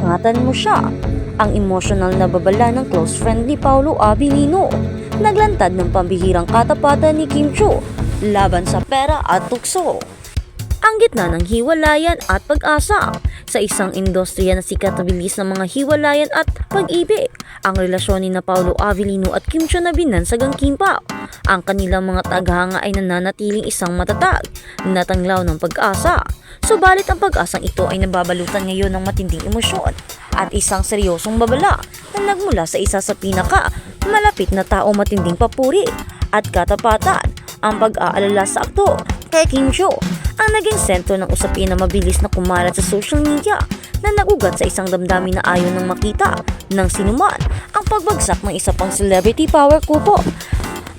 ingatan mo siya. Ang emosyonal na babala ng close friend ni Paolo Abilino, naglantad ng pambihirang katapatan ni Kim Chiu laban sa pera at tukso. Ang gitna ng hiwalayan at pag-asa sa isang industriya na sikat na bilis ng mga hiwalayan at pag-ibig, ang relasyon ni na Paolo Abilino at Kim Chiu na binansagang Kimpaw. Ang kanilang mga taghanga ay nananatiling isang matatag na tanglaw ng pag-asa. Subalit ang pag-asang ito ay nababalutan ngayon ng matinding emosyon at isang seryosong babala na nagmula sa isa sa pinaka malapit na tao, matinding papuri at katapatan. Ang pag-aalala sa aktor kay Kim Chiu ang naging sentro ng usapin na mabilis na kumalat sa social media na nagugat sa isang damdamin na ayaw nang makita ng sinuman ang pagbagsak ng isa pang celebrity power couple.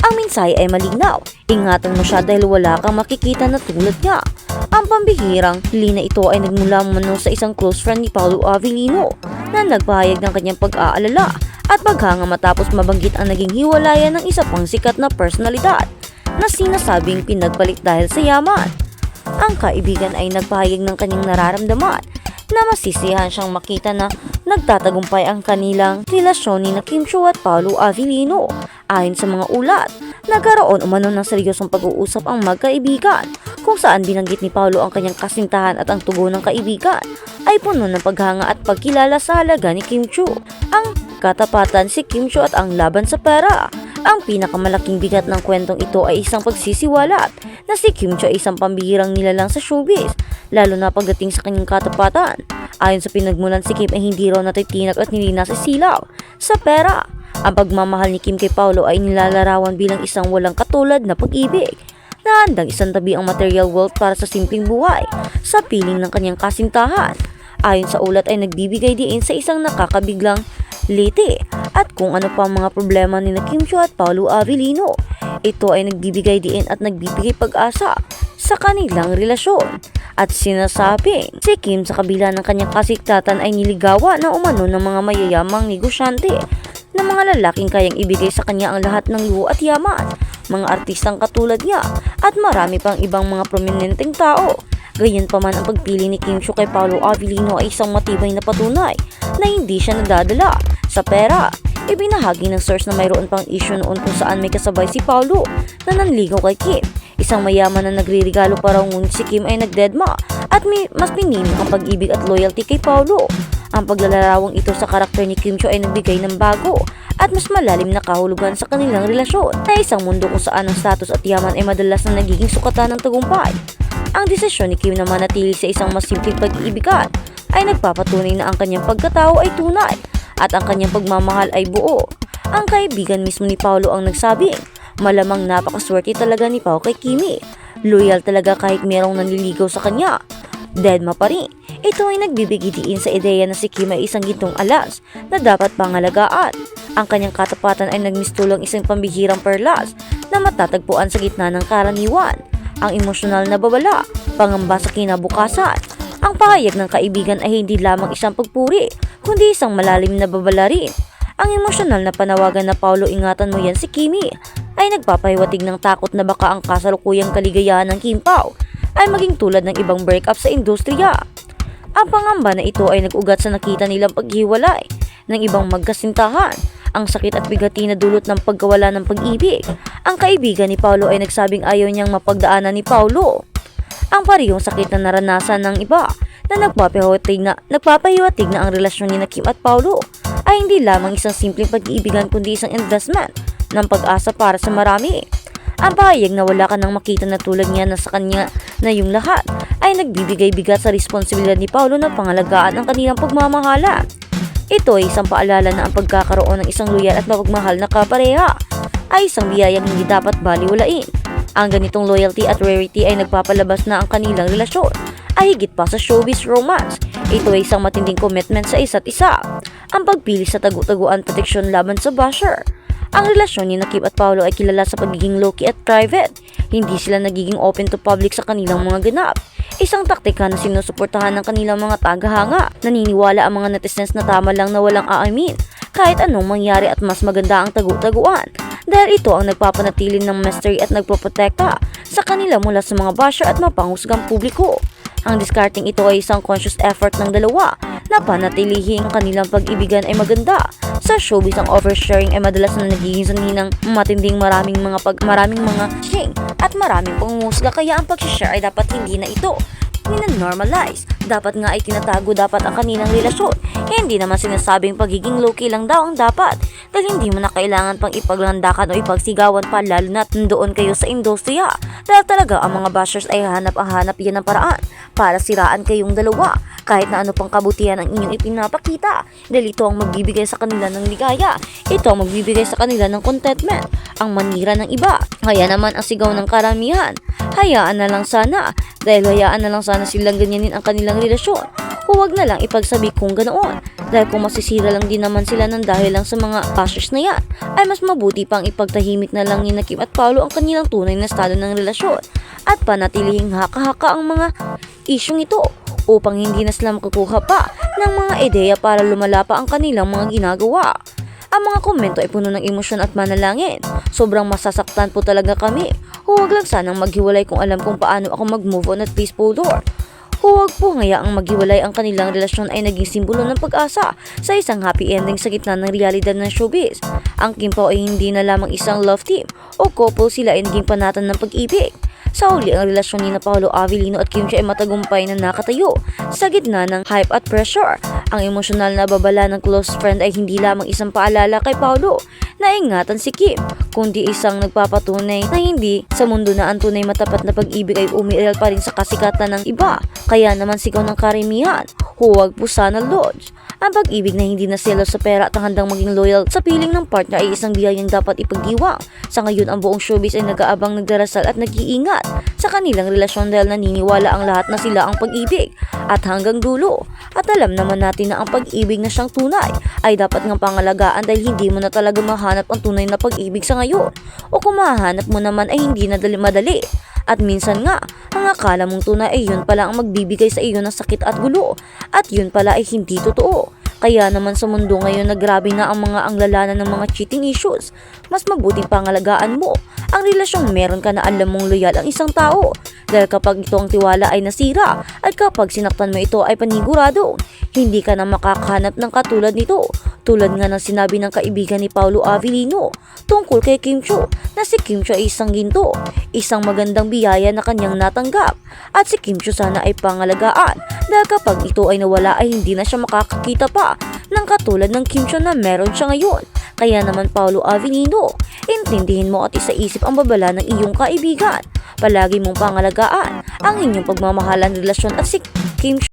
Ang mensahe ay malinaw, ingatan mo siya dahil wala kang makikita na tulad niya. Ang pambihirang lina ito ay nagmula mano sa isang close friend ni Paolo Abilino na nagpahayag ng kanyang pag-aalala at paghanga matapos mabanggit ang naging hiwalayan ng isa pang sikat na personalidad na sinasabing pinagpalit dahil sa yaman. Ang kaibigan ay nagpahayag ng kanyang nararamdaman na masisiyahan siyang makita na nagtatagumpay ang kanilang relasyon ni na Kim Chiu at Paolo Abilino. Ayon sa mga ulat, nagkaroon umano ng seryosong pag-uusap ang magkaibigan kung saan binanggit ni Paolo ang kanyang kasintahan at ang tugon ng kaibigan ay puno ng paghanga at pagkilala sa halaga ni Kim Chiu. Ang katapatan, si Kim Chiu at ang laban sa pera. Ang pinakamalaking bigat ng kwentong ito ay isang pagsisiwalat na si Kim Chiu ay isang pambihirang nilalang sa showbiz, lalo na pagdating sa kanyang katapatan. Ayon sa pinagmulan, si Kim ay hindi raw natitinak at nilinas sa silaw sa pera. Ang pagmamahal ni Kim kay Paolo ay nilalarawan bilang isang walang katulad na pag-ibig na handang isantabi ang material wealth para sa simpleng buhay sa piling ng kanyang kasintahan. Ayon sa ulat ay nagbibigay diin sa isang nakakabiglang liti at kung ano pa mga problema ni na Kim Chiu at Paolo Abilino. Ito ay nagbibigay diin at nagbibigay pag-asa sa kanilang relasyon. At sinasabing si Kim sa kabila ng kanyang kasiktatan ay niligawa na umano ng mga mayayamang negosyante na mga lalaking kayang ibigay sa kanya ang lahat ng luho at yaman, mga artistang katulad niya at marami pang ibang mga prominenteng tao. Gayunpaman, ang pagpili ni Kim Chiu kay Paolo Abilino ay isang matibay na patunay na hindi siya nadadala sa pera. Ibinahagi ng source na mayroon pang issue noon kung saan may kasabay si Paolo na nanligaw kay Kim. Isang mayaman na nagre-regalo para ngunit si Kim ay nagdedma at mas pinili ang pag-ibig at loyalty kay Paolo. Ang paglalarawang ito sa karakter ni Kim Chiu ay nagbigay ng bago at mas malalim na kahulugan sa kanilang relasyon na isang mundo kung saan ang status at yaman ay madalas na nagiging sukatan ng tagumpay. Ang desisyon ni Kim na manatili sa isang mas simpleng pag-iibigan ay nagpapatunay na ang kanyang pagkatao ay tunay at ang kanyang pagmamahal ay buo. Ang kaibigan mismo ni Paolo ang nagsabing, malamang napakaswerte talaga ni Pao kay Kimi. Loyal talaga kahit merong nanliligaw sa kanya. Deadma pa rin. Ito ay nagbibigay diin sa ideya na si Kim ay isang gintong alas na dapat pangalagaan. Ang kanyang katapatan ay nagmistulang isang pambihirang perlas na matatagpuan sa gitna ng karaniwan. Ang emosyonal na babala, pangamba sa kinabukasan. Ang pahayag ng kaibigan ay hindi lamang isang pagpuri, kundi isang malalim na babala rin. Ang emosyonal na panawagan na Paolo, ingatan mo yan si Kimi, ay nagpapahiwatig ng takot na baka ang kasalukuyang kaligayahan ng Kimpaw ay maging tulad ng ibang breakup sa industriya. Ang pangamba na ito ay nag-ugat sa nakita nilang paghiwalay ng ibang magkasintahan, ang sakit at bigati na dulot ng pagkawala ng pag-ibig. Ang kaibigan ni Paolo ay nagsabing ayaw niyang mapagdaanan ni Paolo ang parehong sakit na naranasan ng iba na nagpapahiwatig na ang relasyon ni na Kim at Paolo ay hindi lamang isang simpleng pag-iibigan kundi isang investment ng pag-asa para sa marami. Ang pahayag na wala ka nang makita na tulad niya na sa kanya na yung lahat ay nagbibigay bigat sa responsibilidad ni Paolo na pangalagaan ang kanilang pagmamahala. Ito ay isang paalala na ang pagkakaroon ng isang loyal at mapagmahal na kapareha ay isang biyayang hindi dapat baliwalain. Ang ganitong loyalty at rarity ay nagpapalabas na ang kanilang relasyon ay higit pa sa showbiz romance. Ito ay isang matinding commitment sa isa't isa. Ang pagpili sa tagu-taguan proteksyon laban sa basher. Ang relasyon ni Kim at Paolo ay kilala sa pagiging low-key at private. Hindi sila nagiging open to public sa kanilang mga ganap. Isang taktika na sinusuportahan ng kanilang mga tagahanga. Naniniwala ang mga netizens na tama lang na walang aamin kahit anong mangyari at mas maganda ang tagu-taguan. Dahil ito ang nagpapanatili ng mystery at nagpoprotekta sa kanila mula sa mga basher at mapanghusgang publiko. Ang discarding ito ay isang conscious effort ng dalawa na panatilihing kanilang pag-ibigan ay maganda. Sa showbiz, ang oversharing ay madalas na nagiging sanhi ng matinding maraming mga shing at maraming pangungusga, kaya ang pag-share ay dapat hindi na ito normalize. Dapat nga ay tinatago dapat ang kanilang relasyon. Hindi naman sinasabing pagiging low-key lang daw ang dapat, dahil hindi mo na kailangan pang ipaglandakan o ipagsigawan pa, lalo na doon kayo sa industriya. Dahil talaga ang mga bashers ay hanap yan ng paraan para siraan kayong dalawa, kahit na ano pang kabutihan ang inyong ipinapakita, dahil ito ang magbibigay sa kanila ng ligaya, ito ang magbibigay sa kanila ng contentment, ang manira ng iba. Kaya naman ang sigaw ng karamihan, hayaan na lang sana, dahil hayaan na lang sana silang ganyanin ang kanilang relasyon. Huwag na lang ipagsabi kung ganoon, dahil kung masisira lang din naman sila ng dahil lang sa mga bashers na yan, ay mas mabuti pang ipagtahimik na lang ni Kim at Paolo ang kanilang tunay na estado ng relasyon at panatilihing haka-haka ang mga isyong ito, upang hindi na sila makukuha pa ng mga ideya para lumala pa ang kanilang mga ginagawa. Ang mga komento ay puno ng emosyon at manalangin. Sobrang masasaktan po talaga kami. Huwag lang sanang maghiwalay kung alam kung paano ako mag-move on at peaceful door. Huwag po ngayaang maghiwalay. Ang kanilang relasyon ay naging simbolo ng pag-asa sa isang happy ending sa gitna ng realidad ng showbiz. Ang Kim Pao ay hindi na lamang isang love team o couple, sila ay naging panatan ng pag-ibig. Sa huli, ang relasyon ni Paolo Avellino at Kim Chiu ay matagumpay na nakatayo sa gitna ng hype at pressure. Ang emosyonal na babala ng close friend ay hindi lamang isang paalala kay Paolo na ingatan si Kim, kundi isang nagpapatunay na hindi sa mundo na ang tunay matapat na pag-ibig ay umiiral pa rin sa kasikatan ng iba. Kaya naman sigaw ng karamihan, huwag po sana lodge. Ang pag-ibig na hindi na selos sa pera at handang maging loyal sa piling ng partner ay isang biyayang dapat ipagdiwang. Sa ngayon, ang buong showbiz ay nag-aabang, nagdarasal at nag-iingat sa kanilang relasyon, dahil naniniwala ang lahat na sila ang pag-ibig at hanggang dulo. At alam naman natin na ang pag-ibig na siyang tunay ay dapat ng pangalagaan, dahil hindi mo na talaga mahanap ang tunay na pag-ibig sa ngayon. O kung mahanap mo naman ay hindi na madali. At minsan nga, ang akala mong tunay ay yun pala ang magbibigay sa iyo ng sakit at gulo. At yun pala ay hindi totoo. Kaya naman sa mundo ngayon na grabe na ang mga anglalanan ng mga cheating issues, mas mabuting pangalagaan mo ang relasyong meron ka na alam mong loyal ang isang tao. Dahil kapag ito ang tiwala ay nasira at kapag sinaktan mo ito ay panigurado, hindi ka na makakahanap ng katulad nito. Tulad nga ng sinabi ng kaibigan ni Paolo Avellino tungkol kay Kim Chiu, na si Kim Chiu ay isang ginto, isang magandang biyaya na kanyang natanggap, at si Kim Chiu sana ay pangalagaan, dahil kapag ito ay nawala ay hindi na siya makakakita pa ng katulad ng Kim Chiu na meron siya ngayon. Kaya naman Paolo Avellino, intindihin mo at isaisip ang babala ng iyong kaibigan. Palagi mong pangalagaan ang inyong pagmamahalan, relasyon at si Kim Chiu.